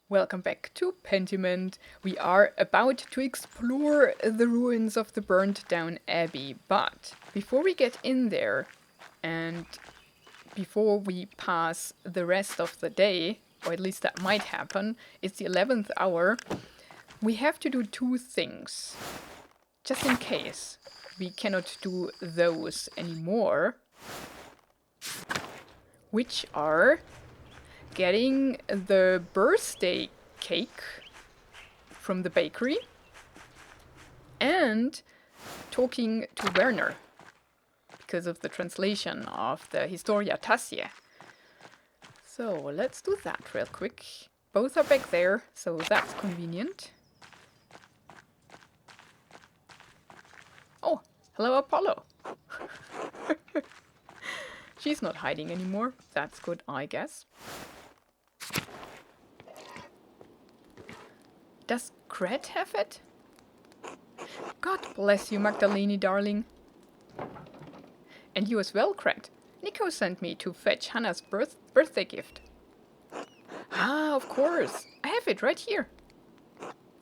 Welcome back to Pentiment. We are about to explore the ruins of the burnt down abbey, but before we get in there and before we pass the rest of the day, or at least that might happen, it's the 11th hour, we have to do two things. Just in case we cannot do those anymore, which are getting the birthday cake from the bakery and talking to Werner because of the translation of the Historia Tassie. So let's do that real quick. Both are back there, so that's convenient. Oh, hello Apollo. She's not hiding anymore. That's good, I guess. Does Gret have it? God bless you, Magdalene, darling. And you as well, Gret. Nico sent me to fetch Hannah's birthday gift. Ah, of course. I have it right here.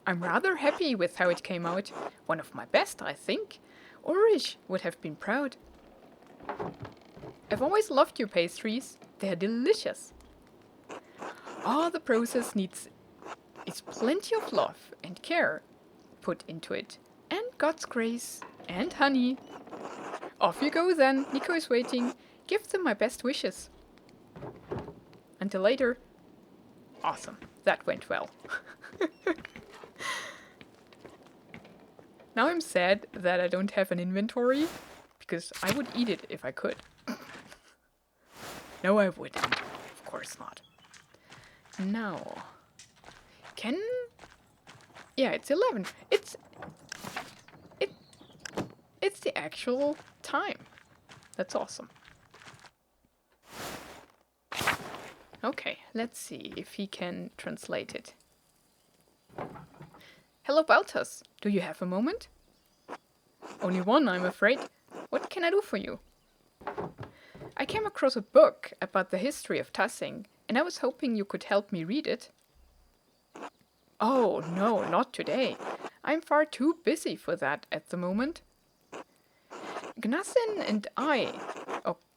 I'm rather happy with how it came out. One of my best, I think. Ulrich would have been proud. I've always loved your pastries. They're delicious. All the process needs is plenty of love and care put into it, and God's grace and honey. Off you go then, Nico is waiting. Give them my best wishes. Until later. Awesome, that went well. Now I'm sad that I don't have an inventory, because I would eat it if I could. No, I wouldn't. Of course not. Now... Yeah, it's 11. It's the actual time. That's awesome. Okay, let's see if he can translate it. Hello, Balthus. Do you have a moment? Only one, I'm afraid. What can I do for you? I came across a book about the history of Tassing, and I was hoping you could help me read it. Oh, no, not today. I'm far too busy for that at the moment. Gnassin and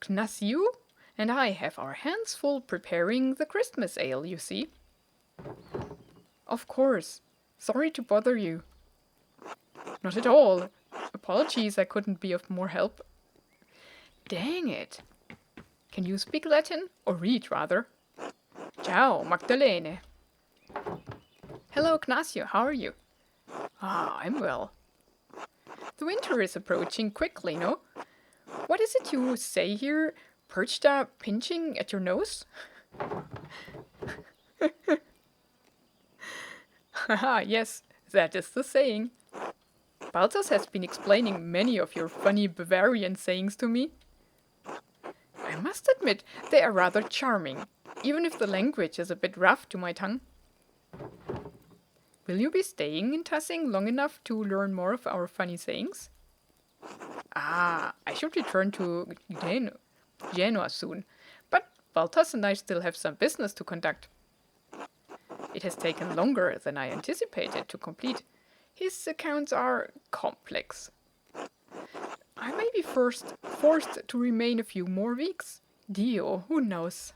Gnasiu and I have our hands full preparing the Christmas ale, you see. Of course. Sorry to bother you. Not at all. Apologies I couldn't be of more help. Dang it. Can you speak Latin? Or read, rather? Ciao, Magdalene. Hello, Ignacio, how are you? Ah, I'm well. The winter is approaching quickly, no? What is it you say here? Perchta pinching at your nose? Haha, yes, that is the saying. Balthus has been explaining many of your funny Bavarian sayings to me. I must admit, they are rather charming, even if the language is a bit rough to my tongue. Will you be staying in Tassing long enough to learn more of our funny sayings? Ah, I should return to Genoa soon, but Balthus and I still have some business to conduct. It has taken longer than I anticipated to complete. His accounts are complex. I may be forced to remain a few more weeks. Dio, who knows?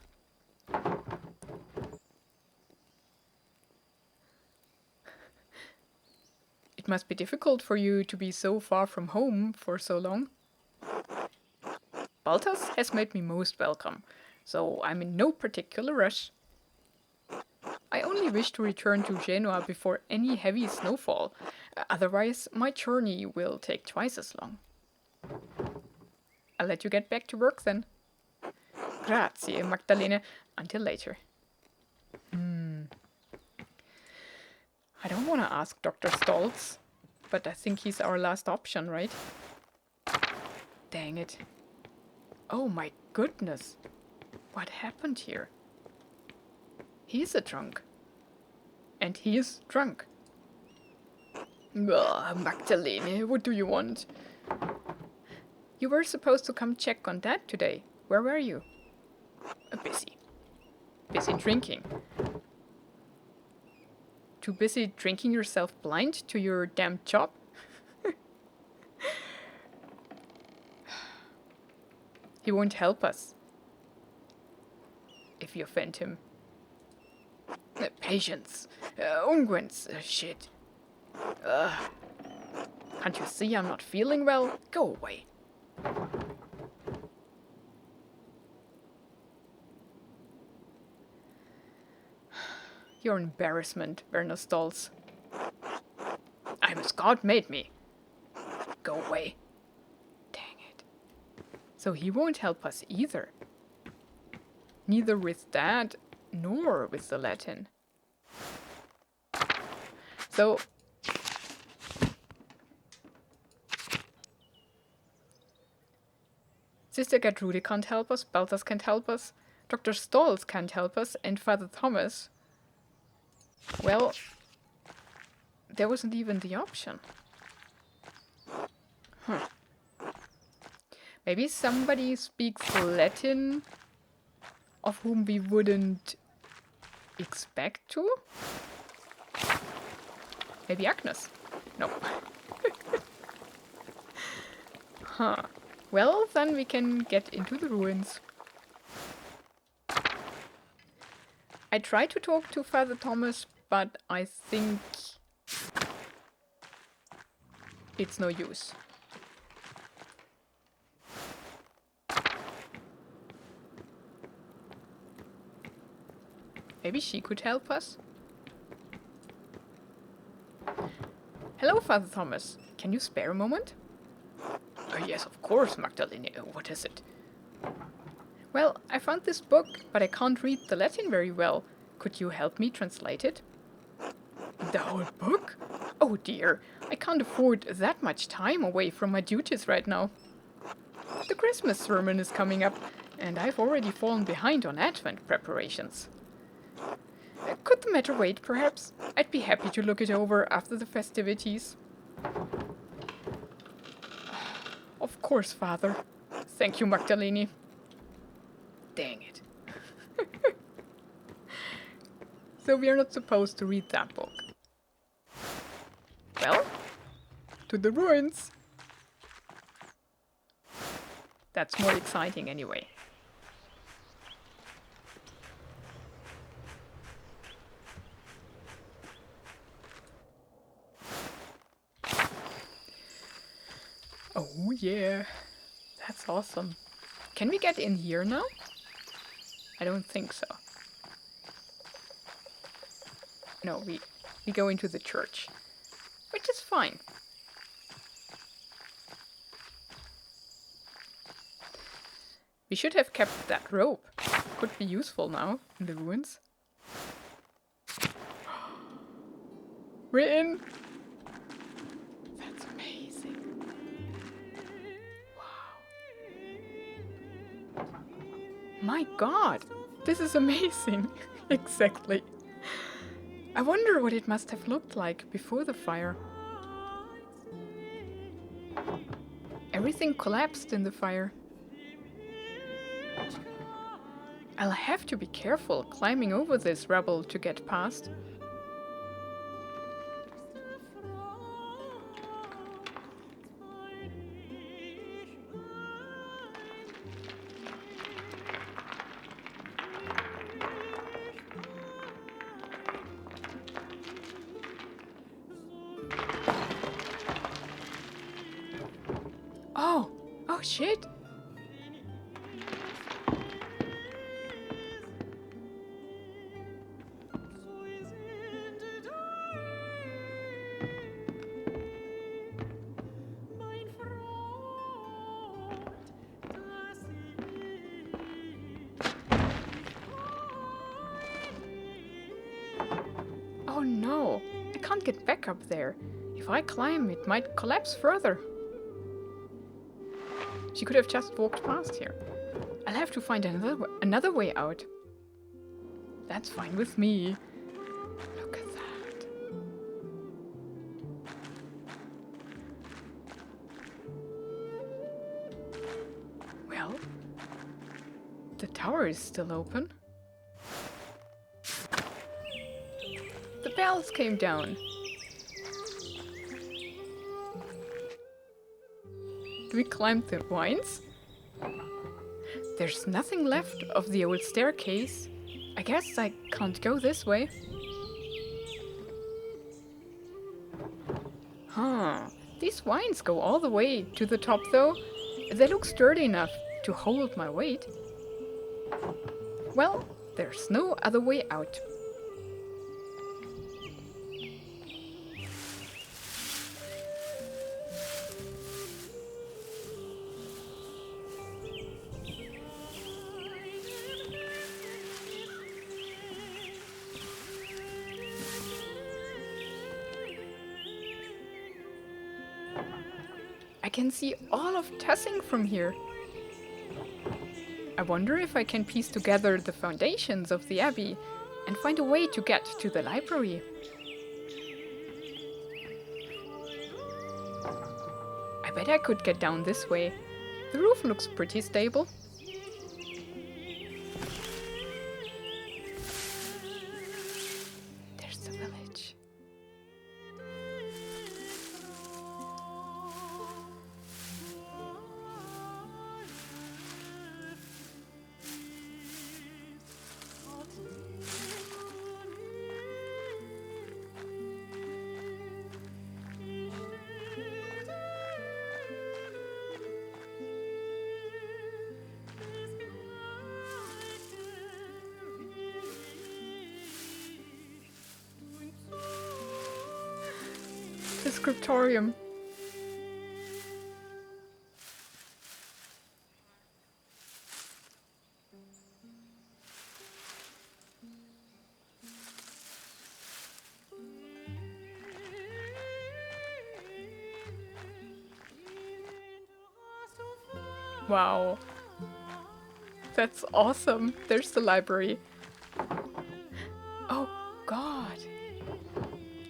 It must be difficult for you to be so far from home for so long. Balthus has made me most welcome, so I'm in no particular rush. I only wish to return to Genoa before any heavy snowfall, otherwise my journey will take twice as long. I'll let you get back to work then. Grazie, Magdalene. Until later. I don't want to ask Dr. Stoltz, but I think he's our last option, right? Dang it. Oh my goodness. What happened here? He's a drunk. And he is drunk. Ugh, Magdalene, what do you want? You were supposed to come check on Dad today. Where were you? Busy. Busy drinking. too busy drinking yourself blind to your damn job? He won't help us if you offend him. Patience. Unguents. Shit. Can't you see I'm not feeling well? Go away. You're an embarrassment, Werner Stolz. I'm as God made me. Go away. Dang it. So he won't help us either. Neither with that, nor with the Latin. So... Sister Gertrude can't help us, Balthas can't help us, Dr. Stolz can't help us, and Father Thomas... Well, there wasn't even the option. Maybe somebody speaks Latin of whom we wouldn't expect to? Maybe Agnes? No. Well, then we can get into the ruins. I tried to talk to Father Thomas, but I think it's no use. Maybe she could help us? Hello, Father Thomas. Can you spare a moment? Yes, of course, Magdalene. What is it? Well, I found this book, but I can't read the Latin very well. Could you help me translate it? The whole book? Oh dear, I can't afford that much time away from my duties right now. The Christmas sermon is coming up, and I've already fallen behind on Advent preparations. Could the matter wait, perhaps? I'd be happy to look it over after the festivities. Of course, Father. Thank you, Magdalene. Dang it. So we are not supposed to read that book. Well, to the ruins. That's more exciting anyway. Oh yeah, that's awesome. Can we get in here now? I don't think so. No, we go into the church, which is fine. We should have kept that rope. Could be useful now in the ruins. We're in! That's amazing. Wow. My god! This is amazing! Exactly. I wonder what it must have looked like before the fire. Everything collapsed in the fire. I'll have to be careful climbing over this rubble to get past. Oh shit! Oh no, I can't get back up there. If I climb, it might collapse further. She could have just walked past here. I'll have to find another way out. That's fine with me. Look at that. Well, the tower is still open. The else came down? Do we climb the vines? There's nothing left of the old staircase. I guess I can't go this way. Huh. These vines go all the way to the top though. They look sturdy enough to hold my weight. Well, there's no other way out. I can see all of Tussing from here. I wonder if I can piece together the foundations of the abbey and find a way to get to the library. I bet I could get down this way. The roof looks pretty stable. There's the village. The scriptorium. Wow. That's awesome. There's the library. Oh God.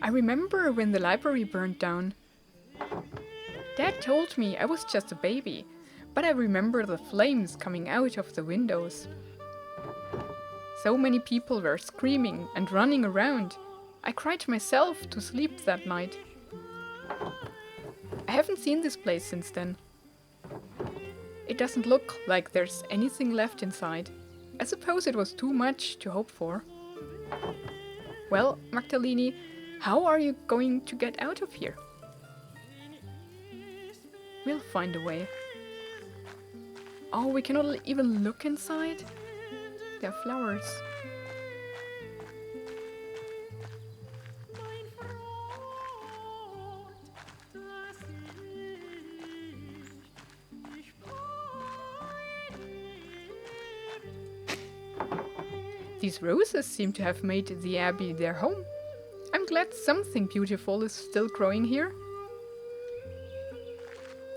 I remember when the library burned down. Dad told me I was just a baby, but I remember the flames coming out of the windows. So many people were screaming and running around. I cried myself to sleep that night. I haven't seen this place since then. It doesn't look like there's anything left inside. I suppose it was too much to hope for. Well, Magdalene, how are you going to get out of here? We'll find a way. Oh, we cannot even look inside? There are flowers. These roses seem to have made the abbey their home. I'm glad something beautiful is still growing here.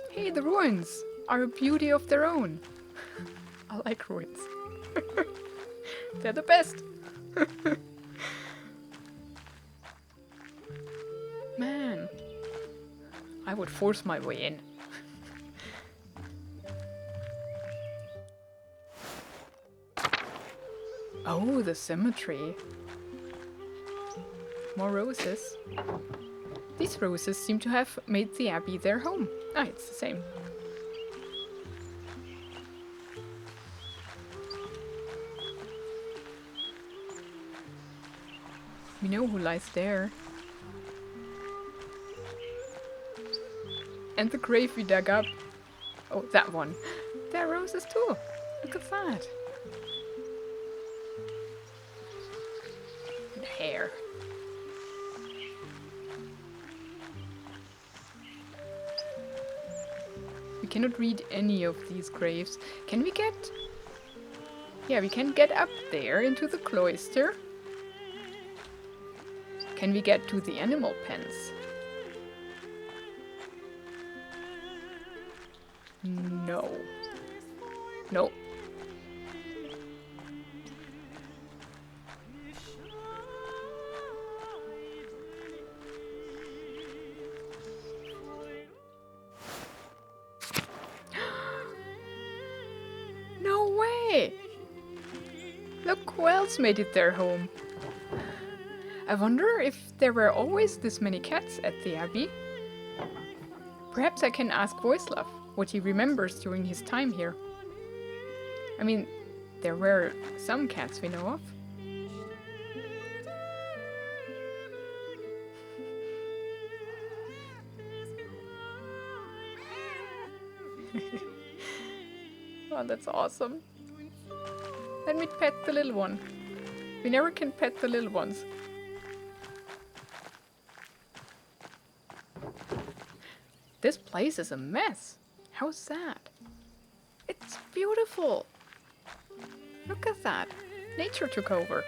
Hey, the ruins are a beauty of their own. I like ruins. They're the best. Man, I would force my way in. Oh, the cemetery. More roses. These roses seem to have made the abbey their home. Ah, it's the same. We know who lies there. And the grave we dug up. Oh, that one. There are roses too. Look at that. And hair. We cannot read any of these graves. Can we get... Yeah, we can get up there into the cloister. Can we get to the animal pens? No. No. No way! Look who else made it their home. I wonder if there were always this many cats at the Abbey. Perhaps I can ask Voicelove what he remembers during his time here. I mean, there were some cats we know of. Oh, that's awesome. Let me pet the little one. We never can pet the little ones. This place is a mess. How's that? It's beautiful. Look at that. Nature took over.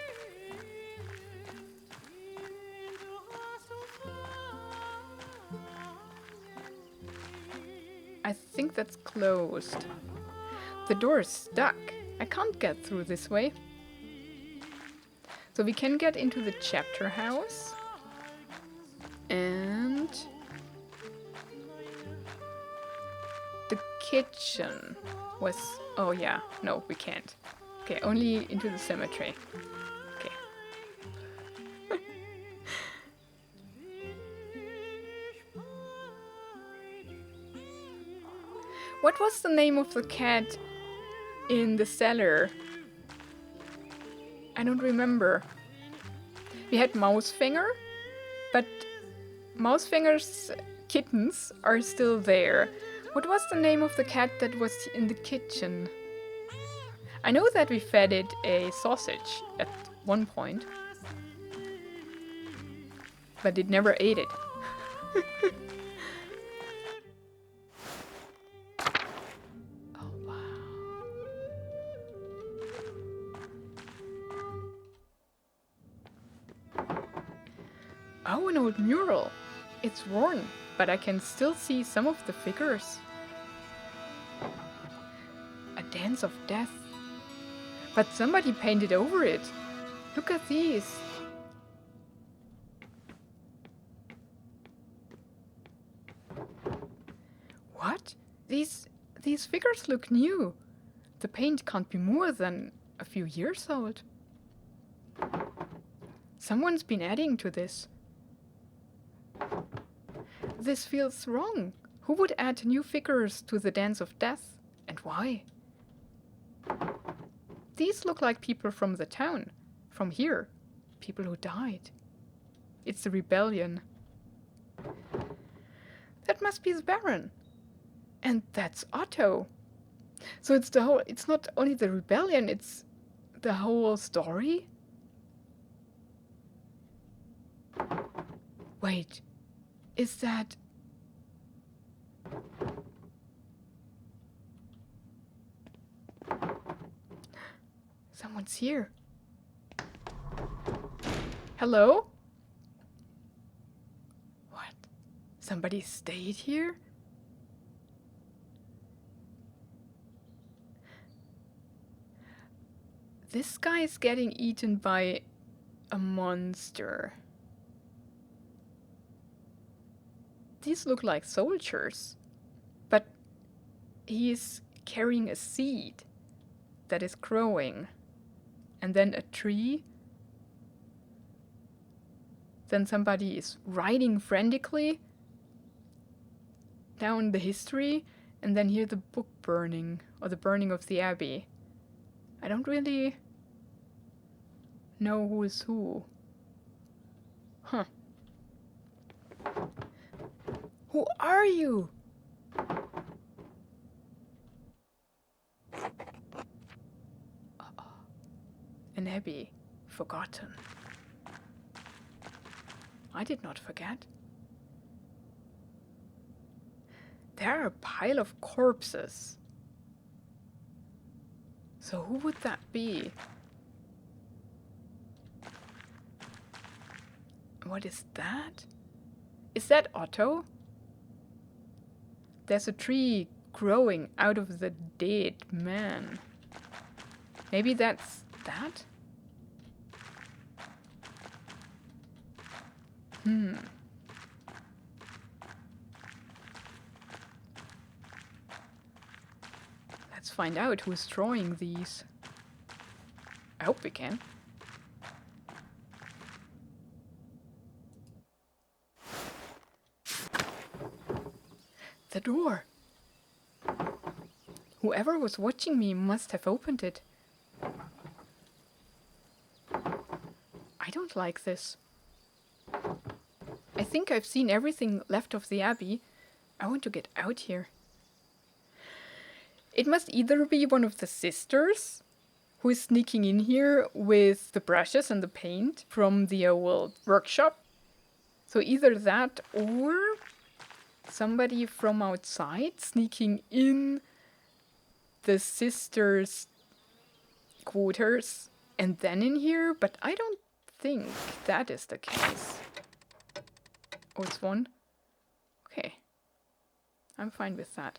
I think that's closed. The door is stuck. I can't get through this way. So we can get into the chapter house. And the kitchen was... Oh yeah, no, we can't. Okay, only into the cemetery. Okay. What was the name of the cat in the cellar? I don't remember. We had Mousefinger, but Mousefinger's kittens are still there. What was the name of the cat that was in the kitchen? I know that we fed it a sausage at one point, but it never ate it. Oh, wow. Oh, an old mural. It's worn, but I can still see some of the figures. A dance of death. But somebody painted over it. Look at these. What? These figures look new. The paint can't be more than a few years old. Someone's been adding to this. This feels wrong. Who would add new figures to the Dance of Death? And why? These look like people from the town. From here. People who died. It's the rebellion. That must be the Baron. And that's Otto. So it's not only the rebellion, it's the whole story? Wait. Is that... Someone's here. Hello? What? Somebody stayed here? This guy is getting eaten by a monster. These look like soldiers, but he's carrying a seed that is growing, and then a tree. Then somebody is writing frantically down the history, and then here the book burning, or the burning of the abbey. I don't really know who is who. Huh. Who are you? An abbey, forgotten. I did not forget. There are a pile of corpses. So who would that be? What is that? Is that Otto? There's a tree growing out of the dead man. Maybe that's that? Let's find out who's drawing these. I hope we can. The door. Whoever was watching me must have opened it. I don't like this. I think I've seen everything left of the Abbey. I want to get out here. It must either be one of the sisters who is sneaking in here with the brushes and the paint from the old workshop. So either that or somebody from outside sneaking in the sisters' quarters and then in here, but I don't think that is the case. Oh, it's one? Okay. I'm fine with that.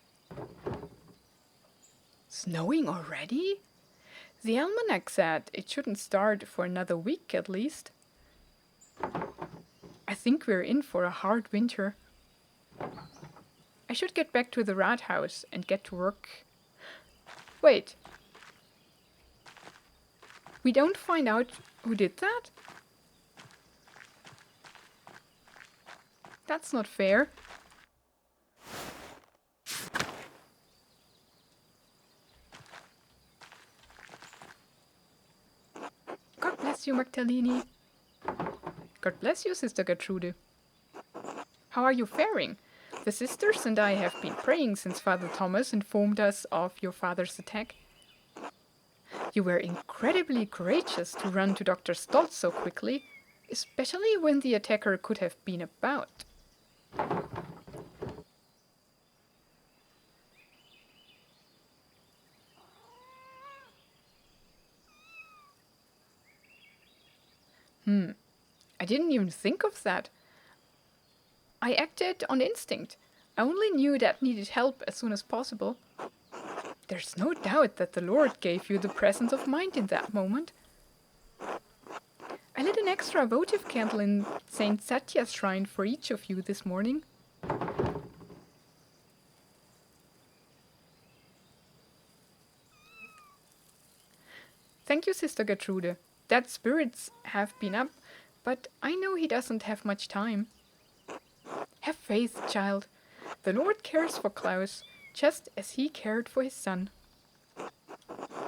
Snowing already? The almanac said it shouldn't start for another week at least. I think we're in for a hard winter. I should get back to the rat house and get to work. Wait. We don't find out who did that? That's not fair. God bless you, Magdalene. God bless you, Sister Gertrude. How are you faring? The sisters and I have been praying since Father Thomas informed us of your father's attack. You were incredibly courageous to run to Dr. Stoltz so quickly, especially when the attacker could have been about. I didn't even think of that. I acted on instinct. I only knew that needed help as soon as possible. There's no doubt that the Lord gave you the presence of mind in that moment. I lit an extra votive candle in Saint Satya's shrine for each of you this morning. Thank you, Sister Gertrude. That spirits have been up, but I know he doesn't have much time. Have faith, child. The Lord cares for Klaus, just as he cared for his son.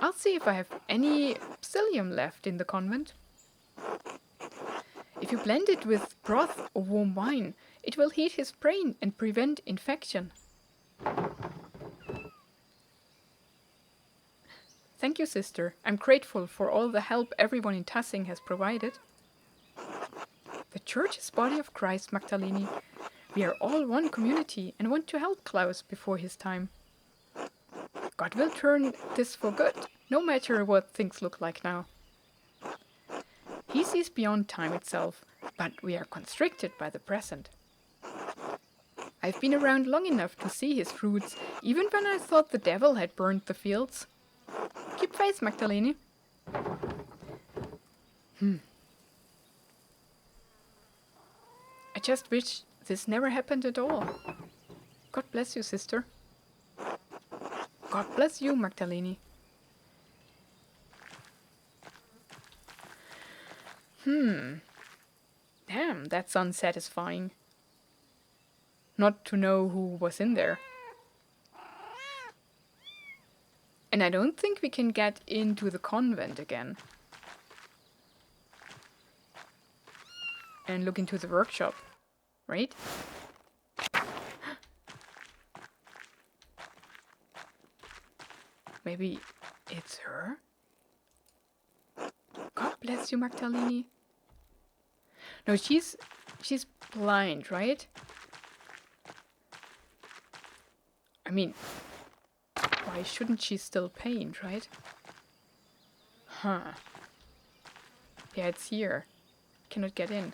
I'll see if I have any psyllium left in the convent. If you blend it with broth or warm wine, it will heat his brain and prevent infection. Thank you, sister. I'm grateful for all the help everyone in Tassing has provided. The church is body of Christ, Magdalene. We are all one community and want to help Klaus before his time. God will turn this for good, no matter what things look like now. He sees beyond time itself, but we are constricted by the present. I've been around long enough to see his fruits, even when I thought the devil had burned the fields. Keep faith, Magdalene. I just wish this never happened at all. God bless you, sister. God bless you, Magdalene. Damn, that's unsatisfying. Not to know who was in there. And I don't think we can get into the convent again. And look into the workshop, right? Maybe it's her? God bless you, Magdalene. No, she's blind, right? I mean, why shouldn't she still paint, right? Huh. Yeah, it's here. Cannot get in.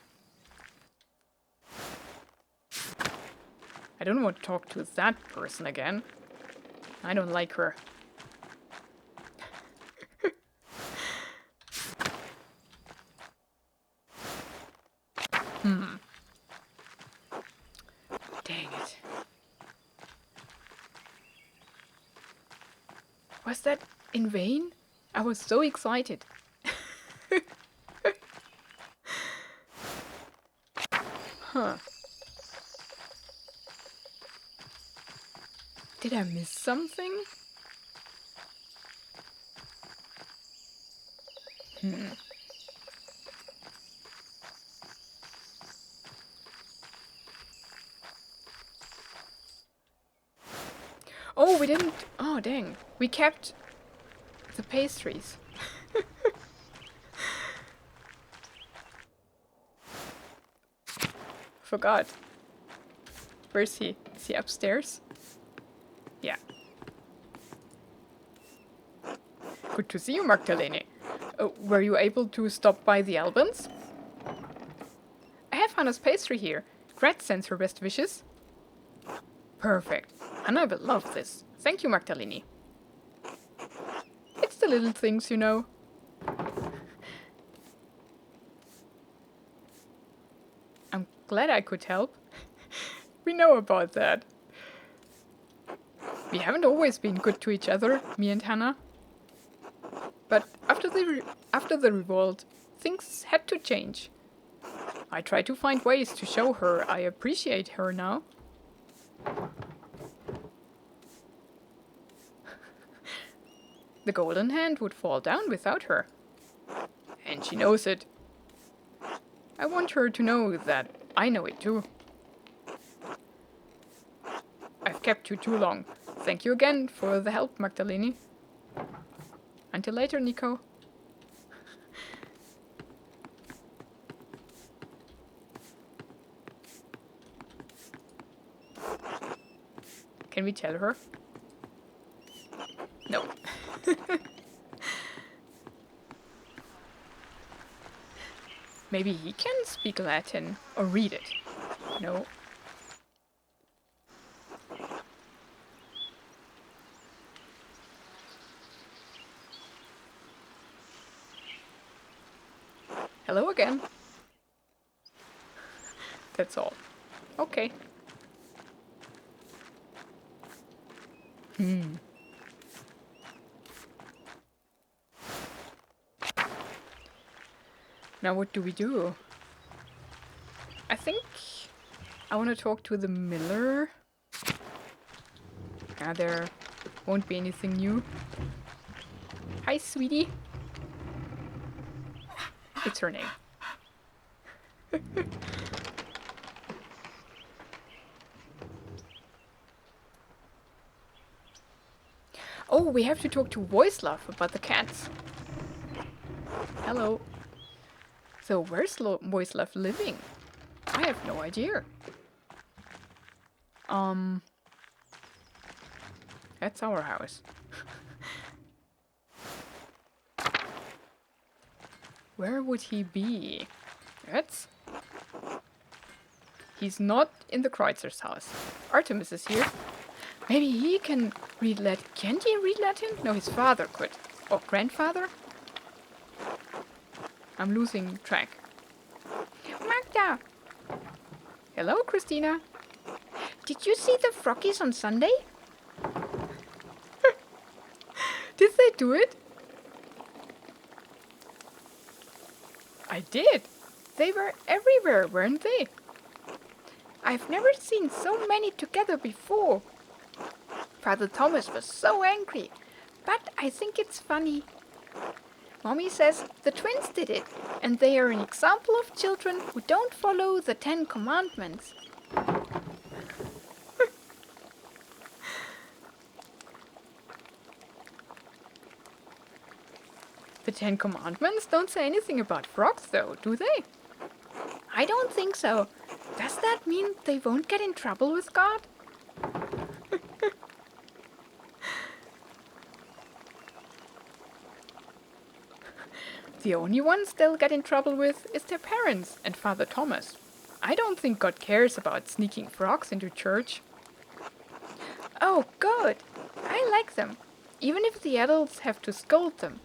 I don't want to talk to that person again. I don't like her. Dang it. Was that in vain? I was so excited. Huh. Did I miss something? Oh, we didn't... Oh, dang. We kept the pastries. Forgot. Where is he? Is he upstairs? Yeah. Good to see you, Magdalene. Were you able to stop by the Albans? I have Hannah's pastry here. Gret sends her best wishes. Perfect. Hannah will love this. Thank you, Magdalene. It's the little things, you know. I'm glad I could help. We know about that. We haven't always been good to each other, me and Hannah. But after the revolt, things had to change. I try to find ways to show her I appreciate her now. The golden hand would fall down without her. And she knows it. I want her to know that I know it too. I've kept you too long. Thank you again for the help, Magdalene. Until later, Nico. Can we tell her? No. Maybe he can speak Latin or read it. No. Hello again. That's all. Okay. Now what do we do? I think I want to talk to the miller. There won't be anything new. Hi, sweetie. It's her name. Oh, we have to talk to Voicelove about the cats. Hello. So where's Voicelove living? I have no idea. That's our house. Where would he be? He's not in the Kreuzer's house. Artemis is here. Maybe he can read Latin. Can he read Latin? No, his father could. Or grandfather? I'm losing track. Magda! Hello, Christina. Did you see the froggies on Sunday? Did they do it? I did. They were everywhere, weren't they? I've never seen so many together before. Father Thomas was so angry, but I think it's funny. Mommy says the twins did it, and they are an example of children who don't follow the 10 Commandments. The 10 Commandments don't say anything about frogs, though, do they? I don't think so. Does that mean they won't get in trouble with God? The only ones they'll get in trouble with is their parents and Father Thomas. I don't think God cares about sneaking frogs into church. Oh, good. I like them, even if the adults have to scold them.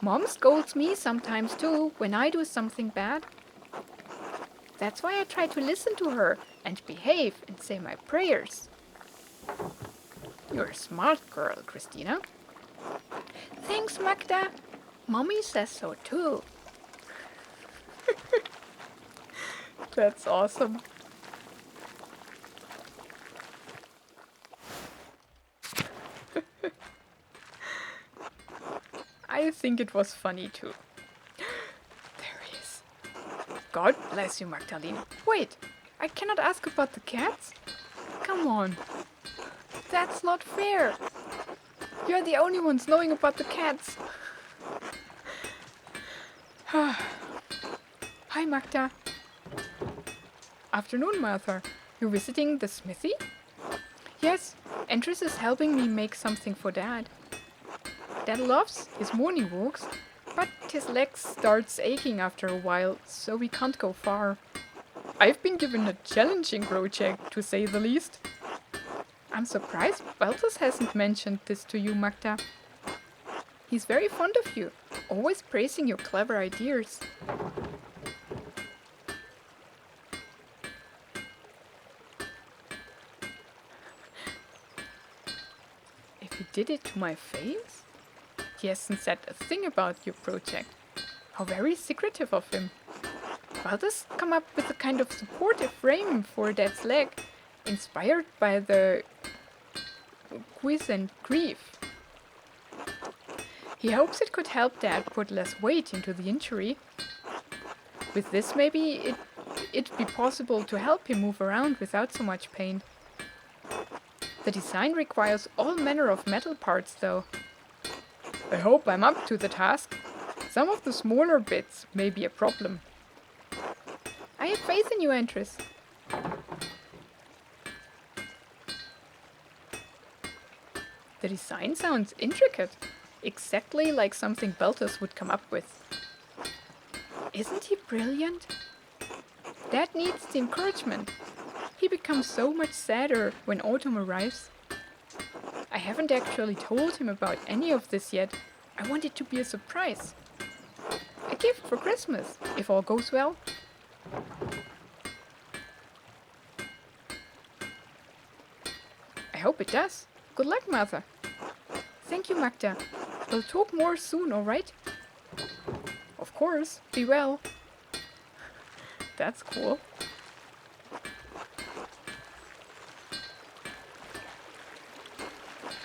Mom scolds me sometimes too when I do something bad. That's why I try to listen to her and behave and say my prayers. You're a smart girl, Christina. Thanks, Magda. Mommy says so too. That's awesome. I think it was funny too. There he is. God bless you, Magdalene. Wait, I cannot ask about the cats? Come on. That's not fair. You're the only ones knowing about the cats. Hi, Magda. Afternoon, Martha. You're visiting the smithy? Yes, Andres is helping me make something for Dad. Dad loves his morning walks, but his legs starts aching after a while, so we can't go far. I've been given a challenging project, to say the least. I'm surprised Balthus hasn't mentioned this to you, Magda. He's very fond of you, always praising your clever ideas. If he did it to my face? He hasn't said a thing about your project. How very secretive of him. Balthus come up with a kind of supportive frame for Dad's leg, inspired by the quiescent grief. He hopes it could help Dad put less weight into the injury. With this, maybe it'd be possible to help him move around without so much pain. The design requires all manner of metal parts, though. I hope I'm up to the task. Some of the smaller bits may be a problem. I have faith in you, Andres. The design sounds intricate, exactly like something Balthus would come up with. Isn't he brilliant? Dad needs the encouragement. He becomes so much sadder when autumn arrives. I haven't actually told him about any of this yet. I want it to be a surprise. A gift for Christmas, if all goes well. I hope it does. Good luck, Mother. Thank you, Magda. We'll talk more soon, all right? Of course. Be well. That's cool.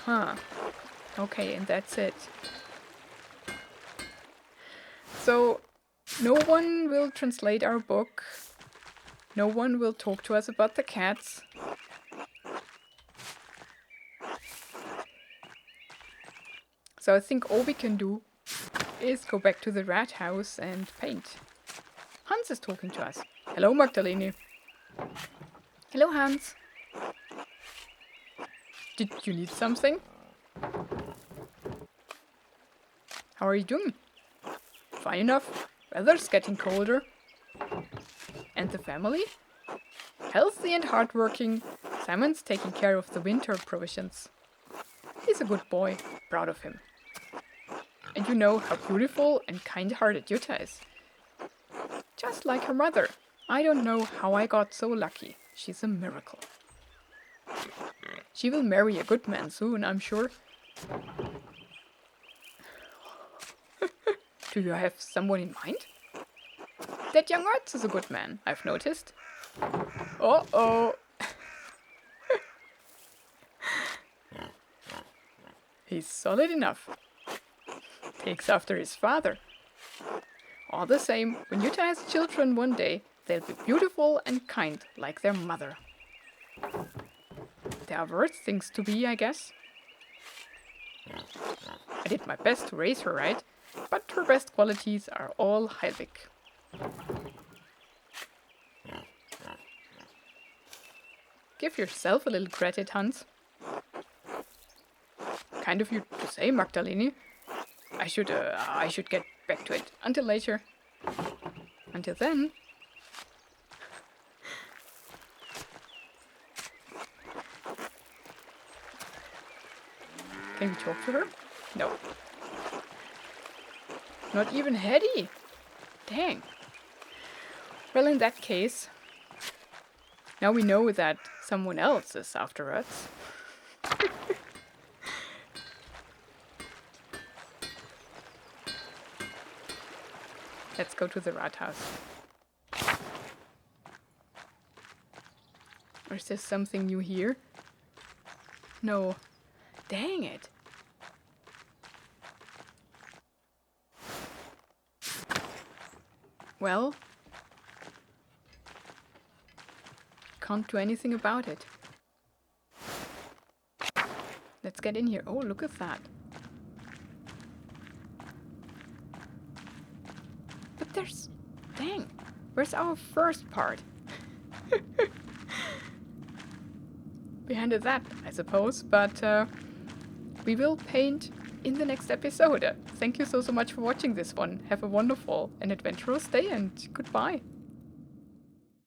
Huh. Okay, and that's it. So, no one will translate our book. No one will talk to us about the cats. So I think all we can do is go back to the rat house and paint. Hans is talking to us. Hello, Magdalene. Hello, Hans. Did you need something? How are you doing? Fine enough. Weather's getting colder. And the family? Healthy and hardworking. Simon's taking care of the winter provisions. He's a good boy. Proud of him. And you know how beautiful and kind-hearted Jutta is. Just like her mother. I don't know how I got so lucky. She's a miracle. She will marry a good man soon, I'm sure. Do you have someone in mind? That young Arts is a good man, I've noticed. Uh-oh. He's solid enough. Takes after his father. All the same, when Jutta has children one day, they'll be beautiful and kind like their mother. There are worse things to be, I guess. I did my best to raise her right, but her best qualities are all Heilwig. Give yourself a little credit, Hans. Kind of you to say, Magdalene. I should get back to it. Until later. Until then. Can we talk to her? No. Not even Hetty. Dang. Well, in that case, now we know that someone else is after us. Let's go to the rat house. Or is there something new here? No. Dang it. Well, can't do anything about it. Let's get in here. Oh, look at that. But there's... Dang. Where's our first part? Behind that, I suppose. But we will paint in the next episode. Thank you so much for watching this one. Have a wonderful and adventurous day, and goodbye.